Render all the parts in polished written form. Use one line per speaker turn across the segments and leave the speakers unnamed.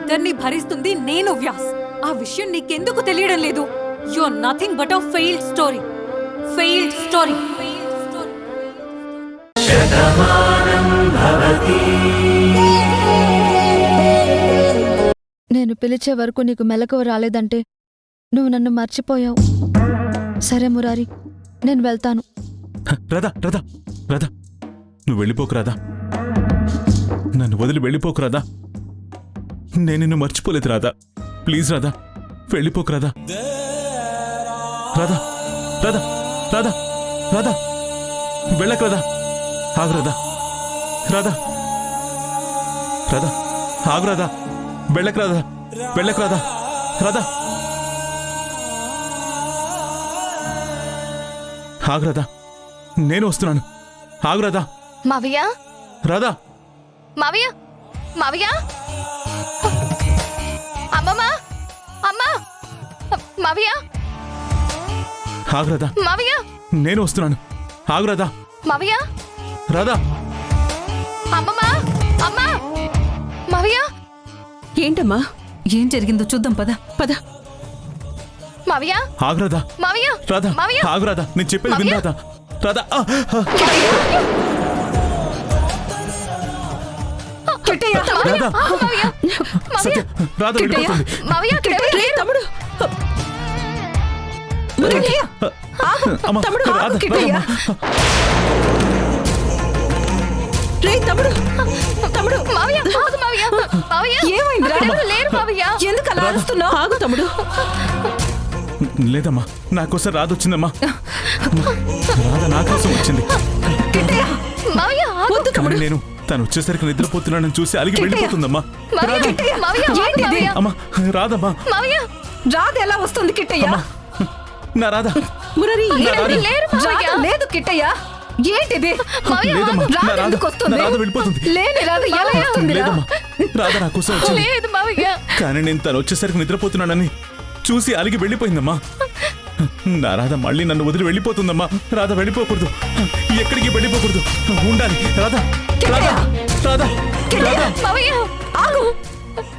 ఇద్దరిని భరిస్తుంది నేను వ్యాస్. ఆ విషయం నీకెందుకు తెలియడం లేదు? You are nothing but a failed story. Failed story.
నేను పిలిచే వరకు నీకు మెలకువ రాలేదంటే నువ్వు నన్ను మర్చిపోయావు. సరే మురారి, నేను వెళ్తాను.
రాధా రాధా రాధా, నువ్వు వెళ్ళిపోకు రాధా. నన్ను వదిలి వెళ్ళిపోకు రాధా. నేను నిన్ను మర్చిపోలేదు రాధా. ప్లీజ్ రాధా, వెళ్ళిపోకు రాధా. రాధా రాధా రాధా రాధా, వెళ్ళకు రాధా. ఆగు రాధా. రాధా రాధా, ఆగు రాధా. వెళ్ళకు రాధా. వెళ్ళకు రాధా. రాధా ఆగు రాధా, నేను వస్తున్నాను. ఆగు రాధా.
మావయ్య,
రాధా.
మావయ్య, మావయ్య, అమ్మమ్మ, అమ్మా, మావయ్య,
ఆగు రాధా.
మావయ్య,
నేను వస్తున్నాను. ఆగు రాధా.
మావయ్య,
రాధా.
అమ్మమ్మ, అమ్మా, మావయ్య.
ఏంటమ్మా, ఏం జరిగిందో చూద్దాం. పద పద.
మావయ్య,
ఆగు రాధా.
మావయ్య,
రాధా,
మావయ్య,
ఆగు రాధా. నేను చెప్పేది విను రాధా. రాధా.
కిట్టయ్య,
రాధా.
మావయ్య,
సత్య, రాధా వెళ్ళిపోతుంది.
మావయ్య,
తమ్ముడు. కిట్టయ్య, ఆగు.
అమ్మా,
తమ్ముడు, ఆగు
రాధా,
కిట్టయ్య. రే తమ్ముడు, తమ్ముడు.
మావయ్య, ఆగు మావయ్య, మావయ్య,
ఏమైందిరా?
అక్కడ ఎవరు లేరు మావయ్య.
ఎందుకు అలా అరుస్తున్నావు? ఆగు తమ్ముడు.
లేదమ్మా, నా కోసం రాధ వచ్చిందమ్మా. రాధ నా కోసం వచ్చింది.
కిట్టయ్య,
మావయ్య, ఆగు.
వద్దు తమ్ముడు.
కానీ నేను తను వచ్చేసరికి నిద్రపోతున్నానని చూసి అలిగి వెళ్ళిపోతుందమ్మా.
మావయ్య,
కిట్టయ్య,
మావయ్య, ఆగు
ఏంటిది?
మావయ్య.
అమ్మా, రాధమ్మా.
మావయ్య,
రాధ ఎలా వస్తుంది కిట్టయ్య?
అమ్మా, నా రాధ.
మురళి,
అక్కడ ఎవరు లేరు మావయ్య.
రాధ లేదు కిట్టయ్య. ఏంటిది?
మావయ్య,
లేదమ్మా,
రాధ
నా రాధ.
ఎందుకు వస్తుంది?
నా రాధ వెళ్ళిపోతుంది.
లేని రాధ ఎలా వస్తుంది?
లేదమ్మా, రాధ నా కోసం వచ్చింది.
లేదు మావయ్య.
కానీ నేను తను వచ్చేసరికి నిద్రపోతున్నానని చూసి అలిగి వెళ్ళిపోయిందమ్మా. నా రాధ మళ్ళీ నన్ను వదిలి వెళ్ళిపోతుందమ్మా. రాధ వెళ్ళిపోకూడదు, ఎక్కడికి వెళ్ళిపోకూడదు, ఉండాలి. రాధ, రాధ, రాధ, రాధ.
మావయ్య,
ఆగు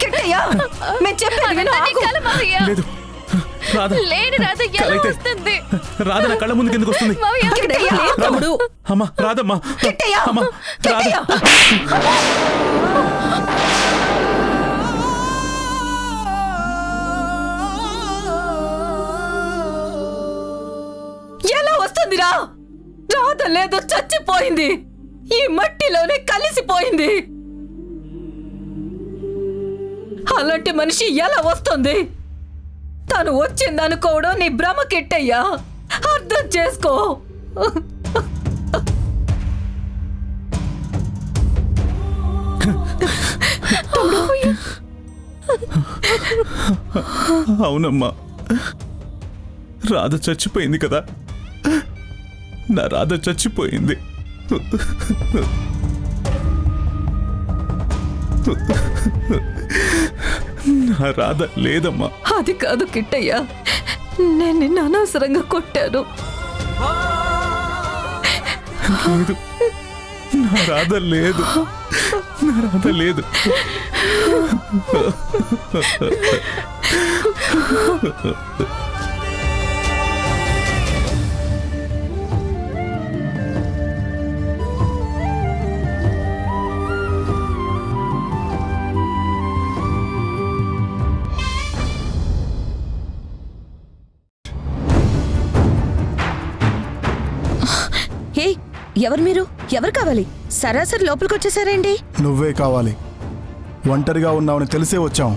కిట్టయ్య, మేము చెప్పేది విను.
అదంతా నీ
ఆగు.
కల మావయ్య.
లేదు రాధ.
లేని రాధ ఎలా
కలైతే
వస్తుంది?
రాధ నా కళ్ళ ముందుకు ఎందుకు వస్తుంది?
మావయ్య,
కిట్టయ్య, లేదు తమ్ముడు.
అమ్మా, రాధమ్మా.
కిట్టయ్య,
అమ్మా, రాధ.
కిట్టయ్య. ఎలా వస్తుందిరా? రాధ లేదు, చచ్చిపోయింది. ఈ మట్టిలోనే కలిసిపోయింది. అలాంటి మనిషి ఎలా వస్తుంది? తను వచ్చిందనుకోవడం నీ భ్రమ కిట్టయ్యా. అర్థం చేసుకో.
అవునమ్మా, రాధ చచ్చిపోయింది కదా. నా రాధ చచ్చిపోయింది. నా రాధ లేదమ్మా.
అది కాదు కిట్టయ్యా, నేను నిన్ను అనవసరంగా కొట్టాను.
లేదు, నా రాధ లేదు. నా రాధ లేదు.
హే, ఎవరు మీరు? ఎవరు కావాలి? సరాసరి లోపలికి వచ్చేసారేంటి?
నువ్వే కావాలి. ఒంటరిగా ఉన్నావని తెలిసే వచ్చాం.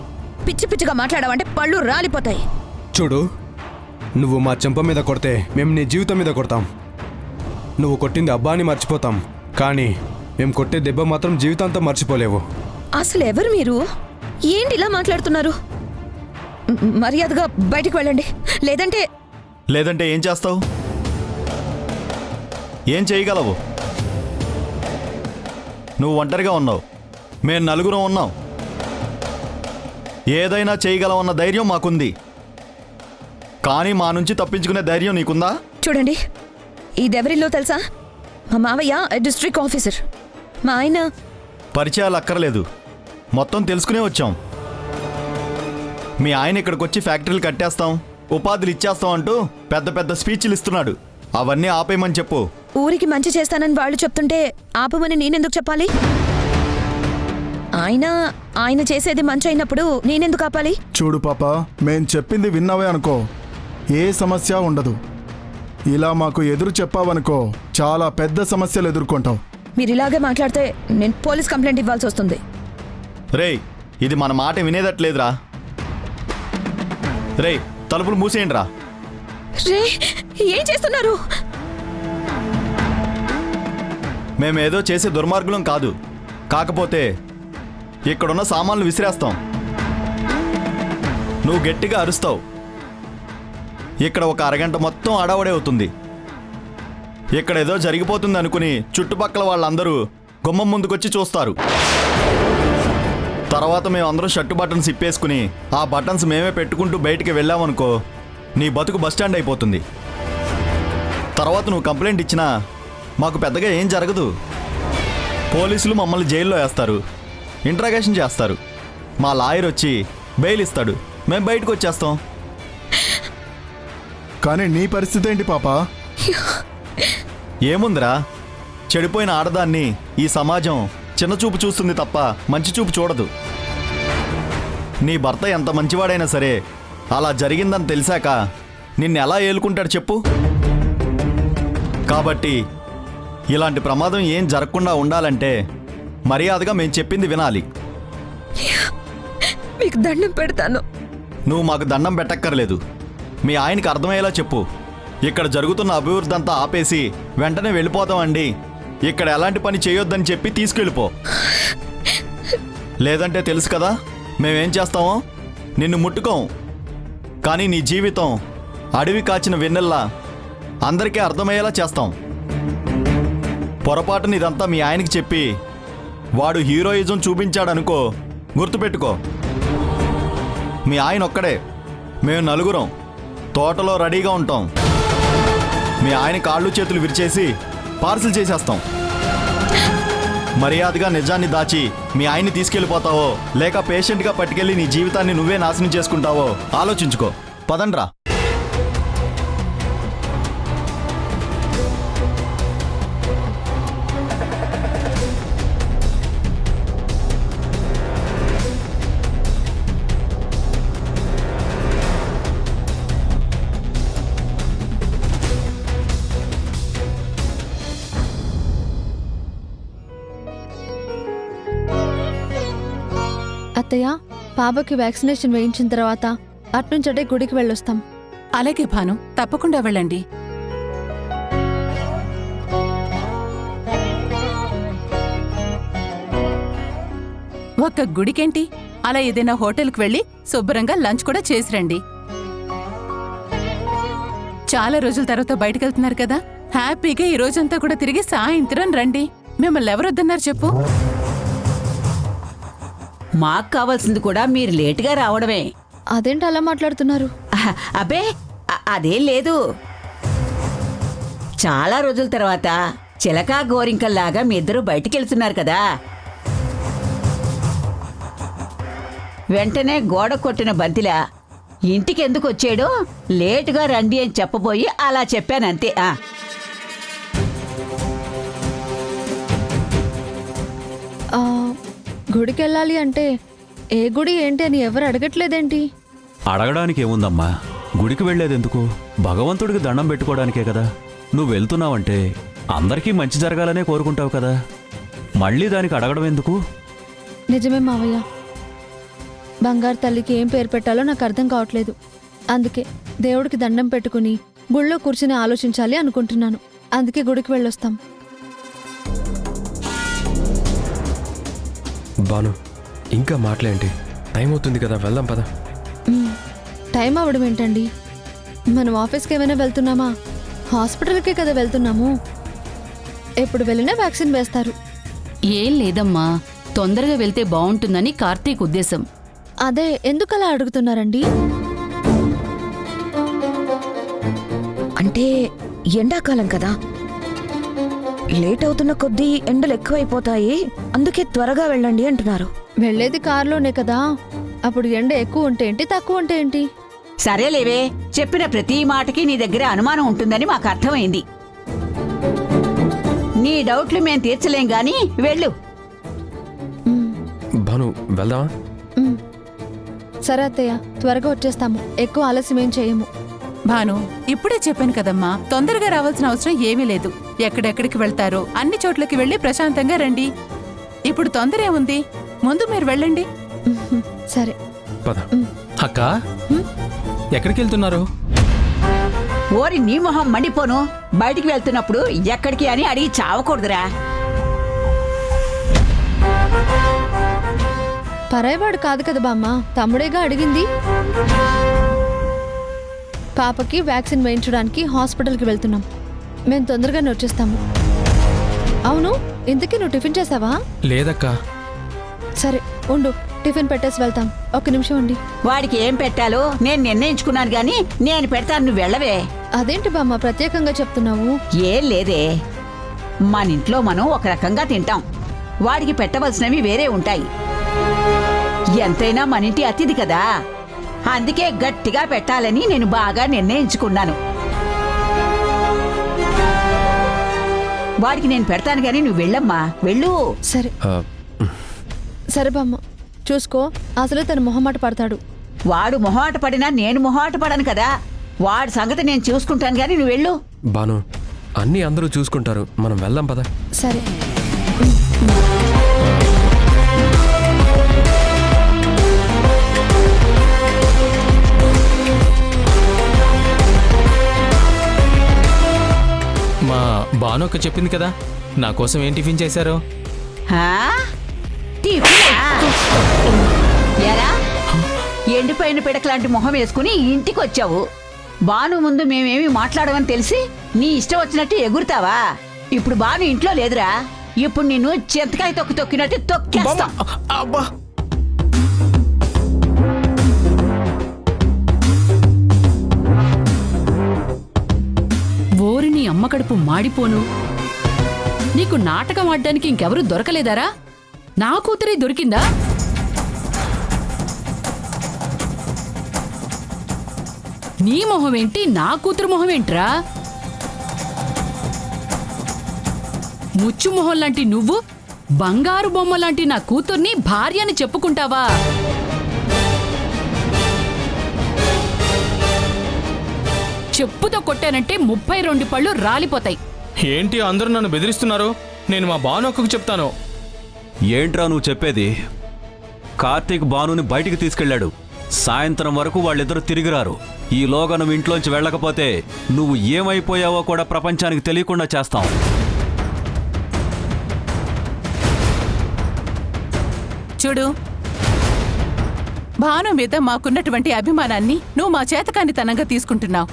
పిచ్చి పిచ్చిగా మాట్లాడావంటే పళ్ళు రాలిపోతాయి.
చూడు, నువ్వు మా చెంప మీద కొడితే మేము నీ జీవితం మీద కొడతాం. నువ్వు కొట్టింది అబ్బాని మర్చిపోతాం, కానీ మేము కొట్టే దెబ్బ మాత్రం జీవితాంతం మర్చిపోలేవు.
అసలు ఎవరు మీరు? ఏంటి ఇలా మాట్లాడుతున్నారు? మర్యాదగా బయటికి వెళ్ళండి,
లేదంటే ఏం చేస్తావు? ఏం చేయగలవు? నువ్వు ఒంటరిగా ఉన్నావు, మేము నలుగురం ఉన్నాం. ఏదైనా చేయగలవన్న ధైర్యం మాకుంది, కానీ మా నుంచి తప్పించుకునే ధైర్యం నీకుందా?
చూడండి, ఇదెవరిల్లో తెలుసా? మా మావయ్య డిస్ట్రిక్ట్ ఆఫీసర్. మా ఆయన
పరిచయాలు అక్కర్లేదు, మొత్తం తెలుసుకునే వచ్చాం. మీ ఆయన ఇక్కడికి వచ్చి ఫ్యాక్టరీలు కట్టేస్తాం, ఉపాధులు ఇచ్చేస్తాం అంటూ పెద్ద పెద్ద స్పీచ్లు ఇస్తున్నాడు. అవన్నీ ఆపేయమని చెప్పు.
ఊరికి మంచి చేస్తానని వాళ్ళు చెప్తుంటే ఆపమని నేనెందుకు చెప్పాలి? ఆయన చేసేది మంచి అయినప్పుడు నేనెందుకు ఆపాలి?
చూడు పాప, మేం చెప్పింది విన్నావే అనుకో, ఏ సమస్య ఉండదు. ఇలా మాకు ఎదురు చెప్పావనుకో, చాలా పెద్ద సమస్యలు ఎదుర్కొంటావు.
మీరు ఇలాగే మాట్లాడితే నేను పోలీస్ కంప్లైంట్ ఇవ్వాల్సి వస్తుంది.
రేయ్, ఇది మన మాట వినేదట్లేదురా. రేయ్, తలుపులు మూసేయండి రా.
రే, ఏం చేస్తున్నారు?
మేమేదో చేసే దుర్మార్గులం కాదు. కాకపోతే ఇక్కడున్న సామాన్లు విసిరేస్తాం, నువ్వు గట్టిగా అరుస్తావు, ఇక్కడ ఒక అరగంట మొత్తం అడవడే అవుతుంది. ఇక్కడ ఏదో జరిగిపోతుంది అనుకుని చుట్టుపక్కల వాళ్ళందరూ గుమ్మం ముందుకొచ్చి చూస్తారు. తర్వాత మేమందరం షర్టు బటన్స్ ఇప్పేసుకుని ఆ బటన్స్ మేమే పెట్టుకుంటూ బయటికి వెళ్ళామనుకో, నీ బతుకు బస్టాండ్ అయిపోతుంది. తర్వాత నువ్వు కంప్లైంట్ ఇచ్చినా మాకు పెద్దగా ఏం జరగదు. పోలీసులు మమ్మల్ని జైల్లో వేస్తారు, ఇంట్రాగేషన్ చేస్తారు, మా లాయర్ వచ్చి బెయిల్ ఇస్తాడు, మేము బయటకు వచ్చేస్తాం.
కానీ నీ పరిస్థితి ఏంటి పాప?
ఏముందిరా, చెడిపోయిన ఆడదాన్ని ఈ సమాజం చిన్న చూపు చూస్తుంది తప్ప మంచి చూపు చూడదు. నీ భర్త ఎంత మంచివాడైనా సరే అలా జరిగిందని తెలిసాక నిన్ను ఎలా ఏలుకుంటాడు చెప్పు? కాబట్టి ఇలాంటి ప్రమాదం ఏం జరగకుండా ఉండాలంటే మర్యాదగా మేము చెప్పింది వినాలి.
మీకు దండం పెడతాను.
నువ్వు మాకు దండం పెట్టక్కర్లేదు, మీ ఆయనకి అర్థమయ్యేలా చెప్పు. ఇక్కడ జరుగుతున్న అభివృద్ధి అంతా ఆపేసి వెంటనే వెళ్ళిపోతామండి, ఇక్కడ ఎలాంటి పని చేయొద్దని చెప్పి తీసుకెళ్ళిపో. లేదంటే తెలుసు కదా మేమేం చేస్తామో. నిన్ను ముట్టుకోం, కానీ నీ జీవితం అడవి కాచిన వెన్నెల్లా అందరికీ అర్థమయ్యేలా చేస్తాం. పొరపాటున ఇదంతా మీ ఆయనకి చెప్పి వాడు హీరోయిజం చూపించాడనుకో, గుర్తుపెట్టుకో, మీ ఆయన ఒక్కడే, మేము నలుగురం తోటలో రెడీగా ఉంటాం. మీ ఆయన కాళ్ళు చేతులు విరిచేసి పార్సిల్ చేసేస్తాం. మర్యాదగా నిజాన్ని దాచి మీ ఆయన్ని తీసుకెళ్ళిపోతావో లేక పేషెంట్గా పట్టుకెళ్ళి నీ జీవితాన్ని నువ్వే నాశనం చేసుకుంటావో ఆలోచించుకో. పదండ్రా.
అత్తయ్య, పాపకి వ్యాక్సినేషన్ వేయించిన తర్వాత అట్నుంచటే గుడికి వెళ్ళొస్తాం.
అలాగే భాను, తప్పకుండా వెళ్ళండి. ఒక్క గుడికేంటి, అలా ఏదైనా హోటల్కి వెళ్ళి శుభ్రంగా లంచ్ కూడా చేసిరండి. చాలా రోజుల తర్వాత బయటకెళ్తున్నారు కదా, హ్యాపీగా ఈ రోజంతా కూడా తిరిగి సాయంత్రం రండి. మిమ్మల్ని ఎవరొద్దన్నారు చెప్పు?
మాకు కావాల్సింది కూడా మీరు లేటుగా రావడమే.
అదేంటి అలా మాట్లాడుతున్నారు?
అబ్బే, అదేం లేదు. చాలా రోజుల తర్వాత చిలకా గోరింకల్లాగా మీ ఇద్దరు బయటికెళ్తున్నారు కదా, వెంటనే గోడ కొట్టిన బంతిలా ఇంటికెందుకు వచ్చాడో లేటుగా రండి అని చెప్పబోయి అలా చెప్పానంతే.
గుడికి వెళ్ళాలి అంటే ఏ గుడి ఏంటి అని ఎవరు అడగట్లేదేంటి?
అడగడానికి ఏముందమ్మా, గుడికి వెళ్ళేదెందుకు? భగవంతుడికి దండం పెట్టుకోవడానికే కదా. నువ్వు వెళ్తున్నావంటే అందరికీ మంచి జరగాలనే కోరుకుంటావు కదా, మళ్ళీ దానికి అడగడం ఎందుకు?
నిజమే మావయ్య, బంగారు తల్లికి ఏం పేరు పెట్టాలో నాకు అర్థం కావట్లేదు. అందుకే దేవుడికి దండం పెట్టుకుని గుళ్ళో కూర్చుని ఆలోచించాలి అనుకుంటున్నాను. అందుకే గుడికి వెళ్ళొస్తాం.
బాను, ఇంకా మాట్లాడేంటి? టైం అవుతుంది కదా, వెళ్దాం పద.
టైం అవ్వడం ఏంటండి? మనం ఆఫీస్కి ఏమైనా వెళ్తున్నామా? హాస్పిటల్కే కదా వెళ్తున్నాము. ఎప్పుడు వెళ్ళినా వ్యాక్సిన్ వేస్తారు.
ఏం లేదమ్మా, తొందరగా వెళ్తే బావుంటుందని కార్తీక్ ఉద్దేశం.
అదే, ఎందుకలా అడుగుతున్నారండి?
అంటే ఎండాకాలం కదా, లేట్ అవుతున్న కొద్దీ ఎండలు ఎక్కువైపోతాయి, అందుకే త్వరగా వెళ్ళండి అంటున్నారు.
వెళ్ళేది కారులోనే కదా, అప్పుడు ఎండ ఎక్కువ ఉంటే ఏంటి, తక్కువ ఉంటే ఏంటి?
సరేలేవే, చెప్పిన ప్రతి మాటకి నీ దగ్గర అనుమానం ఉంటుందని మాకు అర్థమైంది. నీ డౌట్లు మేం తీర్చలేం గాని వెళ్ళు.
భాను వెళ్దామా?
సరే అత్తయ్య, త్వరగా వచ్చేస్తాము. ఎక్కువ ఆలస్యం ఏం చేయము.
భాను, ఇప్పుడే చెప్పాను కదమ్మా, తొందరగా రావాల్సిన అవసరం ఏమీ లేదు. ఎక్కడెక్కడికి వెళ్తారో అన్ని చోట్లకి వెళ్ళి ప్రశాంతంగా రండి. ఇప్పుడు తొందర ఏముంది, ముందు మీరు వెళ్ళండి.
సరే.
పద.
అక్క ఎక్కడికి వెళ్తున్నారు?
ఓరి నీ మొహం మండిపోను. బయటికి వెళ్తున్నప్పుడు ఎక్కడికి అని అడిగి చావకూడదురా.
పరాయవాడు కాదు కదా బామ్మ, తమ్ముడేగా అడిగింది. పాపకి వ్యాక్సిన్ వేయించడానికి హాస్పిటల్కి వెళ్తున్నాం. మేము తొందరగానే వచ్చేస్తాము. అవును, ఇంతకీ నువ్వు టిఫిన్ చేసావా?
లేదక్కా.
సరే ఉండు, టిఫిన్ పెట్టేసి వెళ్తాం. ఒక్క నిమిషం ఉండి.
వాడికి ఏం పెట్టాలో నేను నిర్ణయించుకున్నాను గాని నేను పెడతాను, నువ్వు వెళ్ళవే.
అదేంటి బామ్మ ప్రత్యేకంగా చెప్తున్నావు?
ఏం లేదే, మన ఇంట్లో మనం ఒక రకంగా తింటాం, వాడికి పెట్టవలసినవి వేరే ఉంటాయి. ఎంతైనా మన ఇంటి అతిథి కదా, అందుకే గట్టిగా పెట్టాలని నేను బాగా నిర్ణయించుకున్నాను. వాడికి నేను పెడతాను గాని నువ్వు వెళ్ళమ్మా, వెళ్ళు.
సరే సరే బామ్మ, చూసుకో. అసలు తను మొహమాట పడతాడు.
వాడు మొహమాట పడినా నేను మొహమాట పడను కదా, వాడి సంగతి నేను చూసుకుంటాను గాని నువ్వు వెళ్ళు.
భాను, అన్నీ అందరూ చూసుకుంటారు, మనం వెళ్దాం పద.
సరే.
మా భానుక్క చెప్పింది కదా, నా కోసం ఏం టిఫిన్ చేశారు?
హా? టిఫినా? ఎరా, ఎండిపోయిన పిడకలాంటి మొహం వేసుకుని ఇంటికి వచ్చావు. బాను ముందు మేమేమి మాట్లాడమని తెలిసి నీ ఇష్టం వచ్చినట్టు ఎగురుతావా? ఇప్పుడు బాను ఇంట్లో లేదురా, ఇప్పుడు నిన్ను చింతకాయ తొక్కినట్టు తొక్కేస్తా.
అబ్బా,
ఓరి నీ అమ్మ కడుపు మాడిపోను. నీకు నాటకం ఆడడానికి ఇంకెవరూ దొరకలేదారా? నా కూతురే దొరికిందా? నీ మొహమేంటి, నా కూతురు మొహమేంట్రా? ముచ్చు మొహం లాంటి నువ్వు బంగారు బొమ్మ లాంటి నా కూతుర్ని భార్యని చెప్పుకుంటావా? చెప్పుతో కొట్టానంటే 32 పళ్ళు రాలిపోతాయి.
ఏంటి అందరూ నన్ను బెదిరిస్తున్నారు? నేను మా భానుక్కకు చెప్తాను.
ఏంట్రా నువ్వు చెప్పేది? కార్తీక్ భానుని బయటికి తీసుకెళ్లాడు. సాయంత్రం వరకు వాళ్ళిద్దరూ తిరిగిరారు. ఈలోగా నువ్వు ఇంట్లోంచి వెళ్ళకపోతే నువ్వు ఏమైపోయావో కూడా ప్రపంచానికి తెలియకుండా చేస్తాం.
చూడు, భాను మీద మాకున్నటువంటి అభిమానాన్ని నువ్వు మా చేతకానితనంగా తీసుకుంటున్నావు.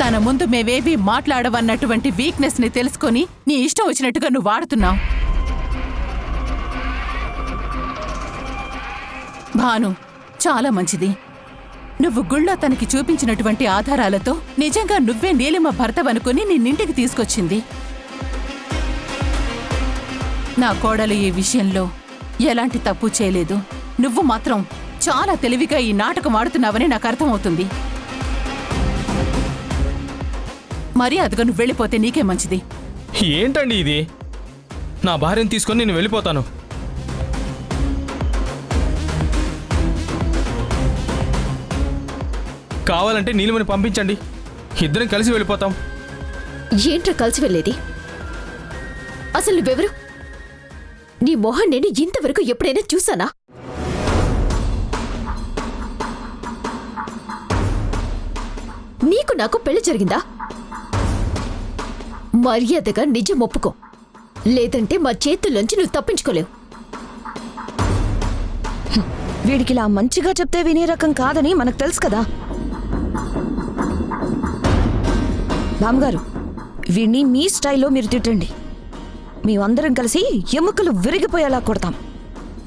తన ముందు మేవేవి మాట్లాడవన్నటువంటి వీక్నెస్ ని తెలుసుకొని నీ ఇష్టం వచ్చినట్టుగా నువ్వు వాడుతున్నావు. భాను చాలా మంచిది. నువ్వు గుళ్ళో తనకి చూపించినటువంటి ఆధారాలతో నిజంగా నువ్వే నీలిమ భర్తవనుకుని నిన్నింటికి తీసుకొచ్చింది. నా కోడలు ఈ విషయంలో ఎలాంటి తప్పు చేయలేదు. నువ్వు మాత్రం చాలా తెలివిగా ఈ నాటకం ఆడుతున్నావని నాకు అర్థమవుతుంది. మర్యాదగా నువ్వు వెళ్ళిపోతే నీకే మంచిది.
ఏంటండి ఇది? నా భార్యను తీసుకొని నేను వెళ్ళిపోతాను. కావాలంటే నీలిమని పంపించండి, ఇద్దరం కలిసి వెళ్ళిపోతాం.
ఏంట్రా కలిసి వెళ్ళేది? అసలు నువ్వెవరు? నీ మొహం నేను ఇంతవరకు ఎప్పుడైనా చూసానా? నీకు నాకు పెళ్లి జరిగిందా? మర్యాదగా నిజం ఒప్పుకో, లేదంటే మా చేతుల్లోంచి నువ్వు తప్పించుకోలేవు.
వీడికిలా మంచిగా చెప్తే వినే రకం కాదని మనకు తెలుసు కదా. బామ్మగారు, వీడిని మీ స్టైల్లో మీరు తిట్టండి. మేమందరం కలిసి ఎముకలు విరిగిపోయేలా కొడతాం.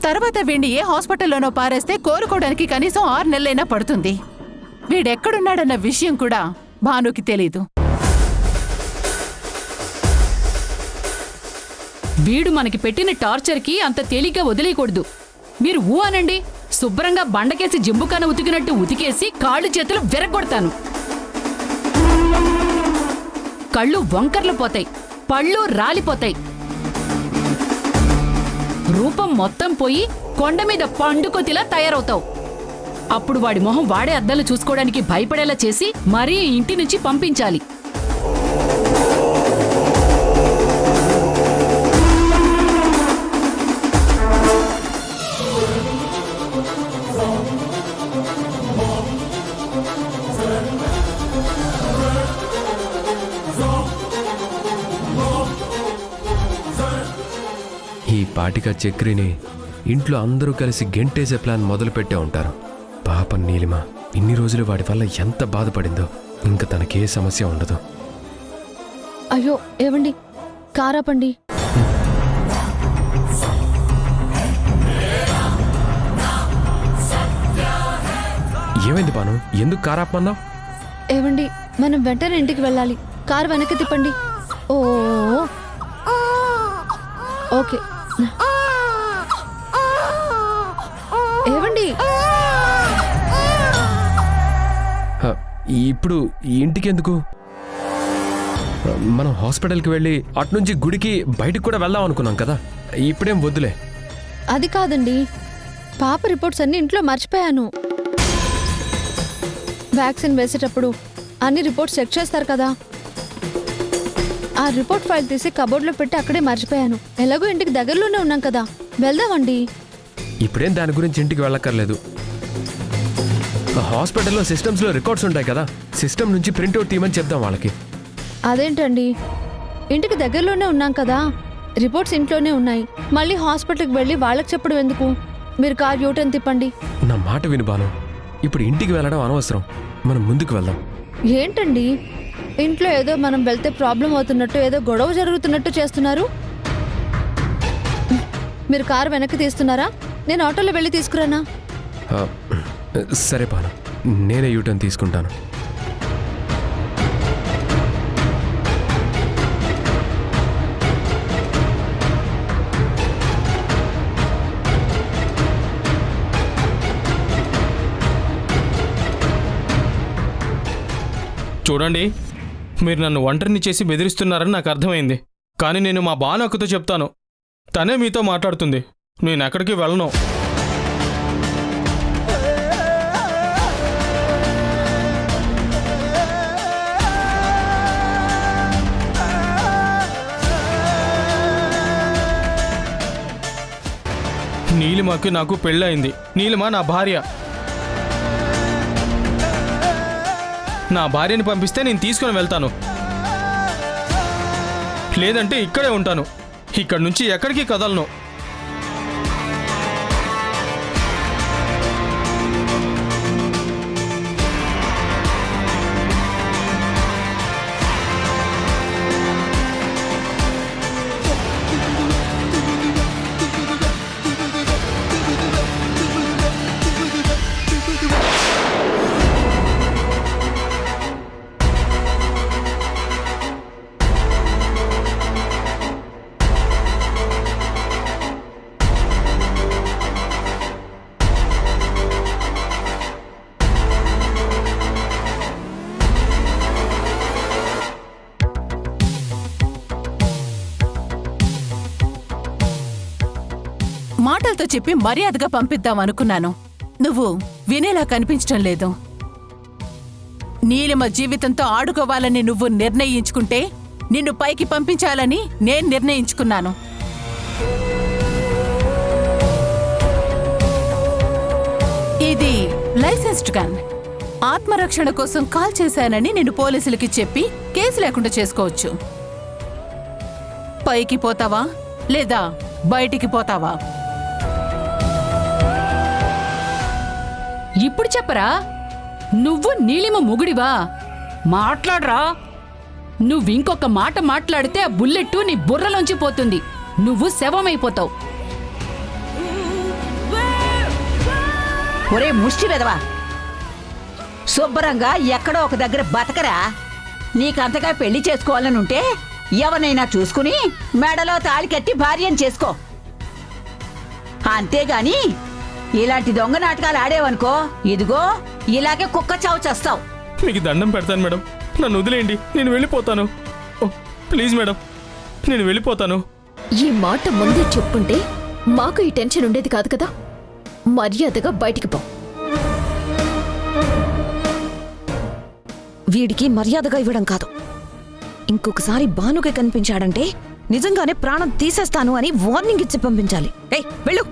తర్వాత వీడిని ఏ హాస్పిటల్లోనో పారేస్తే కోలుకోవడానికి కనీసం 6 నెలలైనా పడుతుంది. వీడెక్కడున్నాడన్న విషయం కూడా భానుకి తెలీదు.
వీడు మనకి పెట్టిన టార్చర్కి అంత తేలిగ్గా వదిలేయకూడదు. మీరు ఊ అనండి, శుభ్రంగా బండకేసి జింబుకాన ఉతికినట్టు ఉతికేసి కాళ్ళు చేతులు విరగొడతాను. కళ్ళు వంకర్లు పోతాయి, పళ్ళు రాలిపోతాయి, రూపం మొత్తం పోయి కొండ మీద పండుకొతిలా తయారవుతావు. అప్పుడు వాడి మొహం వాడే అద్దాలు చూసుకోవడానికి భయపడేలా చేసి మరీ ఇంటి నుంచి పంపించాలి.
ఈ పాటిక చక్రిని ఇంట్లో అందరూ కలిసి గెంటేసే ప్లాన్ మొదలు పెట్టే ఉంటారు. పాపం నీలిమ ఇన్ని రోజులు వాడి వల్ల ఎంత బాధపడిందో. ఇంకా తనకే సమస్య ఉండదు.
అయ్యో ఏవండి, కారాపండి.
ఏమైంది బాను, ఎందుకు కారాపమన్నావు?
ఏవండి, మనం వెంటనే ఇంటికి వెళ్ళాలి. కారు వెనక్కి తిప్పండి. ఓ ఓకే. ఏవండి,
ఇప్పుడు ఇంటికెందుకు? మనం హాస్పిటల్కి వెళ్ళి అటునుంచి గుడికి బయటకు కూడా వెళ్దాం అనుకున్నాం కదా. ఇప్పుడేం వద్దులే.
అది కాదండి, పాప రిపోర్ట్స్ అన్ని ఇంట్లో మర్చిపోయాను. వ్యాక్సిన్ వేసేటప్పుడు అన్ని రిపోర్ట్స్ చెక్ చేస్తారు కదా, ఆ రిపోర్ట్ ఫైల్ తీసి కబోర్డ్లో పెట్టి అక్కడే మర్చిపోయాను. ఎలాగో ఇంటికి దగ్గరలోనే ఉన్నాం కదా, వెళ్దామండి.
ఇప్పుడేం దాని గురించి ఇంటికి వెళ్ళక్కర్లేదు. హాస్పిటల్లో సిస్టమ్స్లో రికార్డ్స్ ఉంటాయి కదా, సిస్టమ్ నుంచి ప్రింట్అవుట్ తీయమని చెప్దాం వాళ్ళకి.
అదేంటండి, ఇంటికి దగ్గరలోనే ఉన్నాం కదా, రిపోర్ట్స్ ఇంట్లోనే ఉన్నాయి. మళ్ళీ హాస్పిటల్కి వెళ్ళి వాళ్ళకి చెప్పడం ఎందుకు? మీరు కార్ యూటర్న్ తిప్పండి.
నా మాట విను బాను, ఇప్పుడు ఇంటికి వెళ్ళడం అనవసరం. మనం ముందుకు వెళ్దాం.
ఏంటండి, ఇంట్లో ఏదో మనం వెళ్తే ప్రాబ్లం అవుతున్నట్టు, ఏదో గొడవ జరుగుతున్నట్టు చేస్తున్నారు. మీరు కారు వెనక్కి తీస్తున్నారా? నేను ఆటోలో వెళ్ళి తీసుకురానా?
సరే బాను, నేనే యూటర్న్ తీసుకుంటాను.
చూడండి, మీరు నన్ను ఒంటరిని చేసి బెదిరిస్తున్నారని నాకు అర్థమైంది. కానీ నేను మా బానక్కతో చెప్తాను, తనే మీతో మాట్లాడుతుంది. నేను ఎక్కడికి వెళ్ళను. నీలిమకి నాకు పెళ్ళయింది. నీలిమ నా భార్య. నా భార్యని పంపిస్తే నేను తీసుకొని వెళ్తాను, లేదంటే ఇక్కడే ఉంటాను. ఇక్కడి నుంచి ఎక్కడికి కదలను.
మాటలతో చెప్పి మర్యాదగా పంపిద్దాం అనుకున్నాను. నువ్వు వినేలా కనిపించటం లేదు. నీలిమ జీవితంతో ఆడుకోవాలని నువ్వు నిర్ణయించుకుంటే నిన్ను పైకి పంపించాలని నేను నిర్ణయించుకున్నాను. ఇది లైసెన్స్డ్ గన్. ఆత్మరక్షణ కోసం కాల్ చేశానని నేను పోలీసులకి చెప్పి కేసు లేకుండా చేసుకోవచ్చు. పైకి పోతావా లేదా బయటికి పోతావా?
ఇప్పుడు చెప్పరా, నువ్వు నీలిమ మొగుడివా? మాట్లాడరా. నువ్వింకొక మాట మాట్లాడితే ఆ బుల్లెట్టు నీ బుర్రలోంచి పోతుంది. నువ్వు శవమైపోతావు.
ఒరే ముష్టి వెదవా, శుభ్రంగా ఎక్కడో ఒక దగ్గర బతకరా. నీకంతగా పెళ్లి చేసుకోవాలనుంటే ఎవరినైనా చూసుకుని మెడలో తాళి కట్టి భార్యను చేసుకో. అంతేగాని ఇలాంటి దొంగ నాటకాలు ఆడేవనుకో ఇదిగో ఇలాగే కుక్క చావు చేస్తావు.
మీకు దండం పెడతాను మేడం, నన్ను వదిలేయండి, నేను వెళ్ళిపోతాను. ఓ, ప్లీజ్ మేడం, నేను వెళ్ళిపోతాను.
ఈ మాట ముందే చెప్పుంటే మాకు ఈ టెన్షన్ ఉండేది కాదు కదా. మర్యాదగా బయటికి పో.
వీడికి మర్యాదగా ఇవ్వడం కాదు, ఇంకొకసారి భానుకి కనిపించాడంటే నిజంగానే ప్రాణం తీసేస్తాను అని వార్నింగ్ ఇచ్చి పంపించాలి. ఏయ్ వెళ్ళు.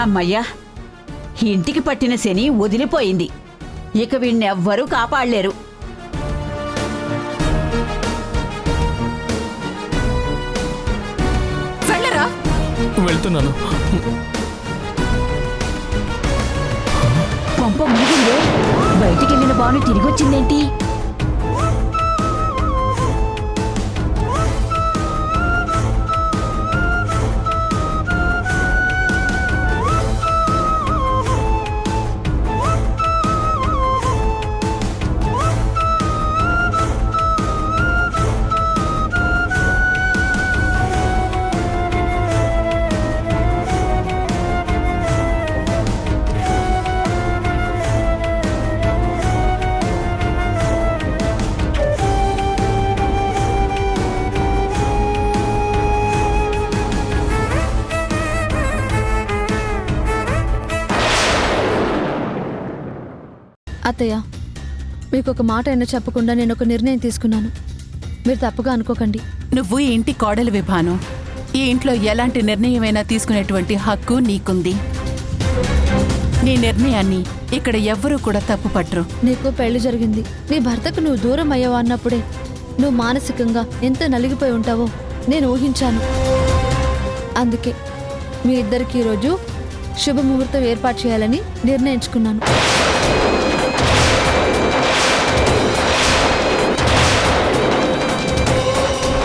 అమ్మయ్యా, ఇంటికి పట్టిన శని వదిలిపోయింది. ఇక వీణ్ణెవ్వరూ కాపాడలేరు.
వెళ్ళరా.
వెళ్తున్నాను.
కొంప మునిగిందే, బయటికెళ్ళిన బాను తిరిగొచ్చిందేంటి?
అత్తయ్య, మీకు ఒక మాట అయినా చెప్పకుండా నేను ఒక నిర్ణయం తీసుకున్నాను. మీరు తప్పుగా అనుకోకండి.
నువ్వు ఈ ఇంటి కోడలు విభాను. ఈ ఇంట్లో ఎలాంటి నిర్ణయమైనా తీసుకునేటువంటి హక్కు నీకుంది. నీ నిర్ణయాన్ని ఇక్కడ ఎవ్వరూ కూడా తప్పు పట్టరు.
నీకు పెళ్లి జరిగింది, నీ భర్తకు నువ్వు దూరం అయ్యావు అన్నప్పుడే నువ్వు మానసికంగా ఎంత నలిగిపోయి ఉంటావో నేను ఊహించాను. అందుకే మీ ఇద్దరికి ఈరోజు శుభముహూర్తం ఏర్పాటు చేయాలని నిర్ణయించుకున్నాను.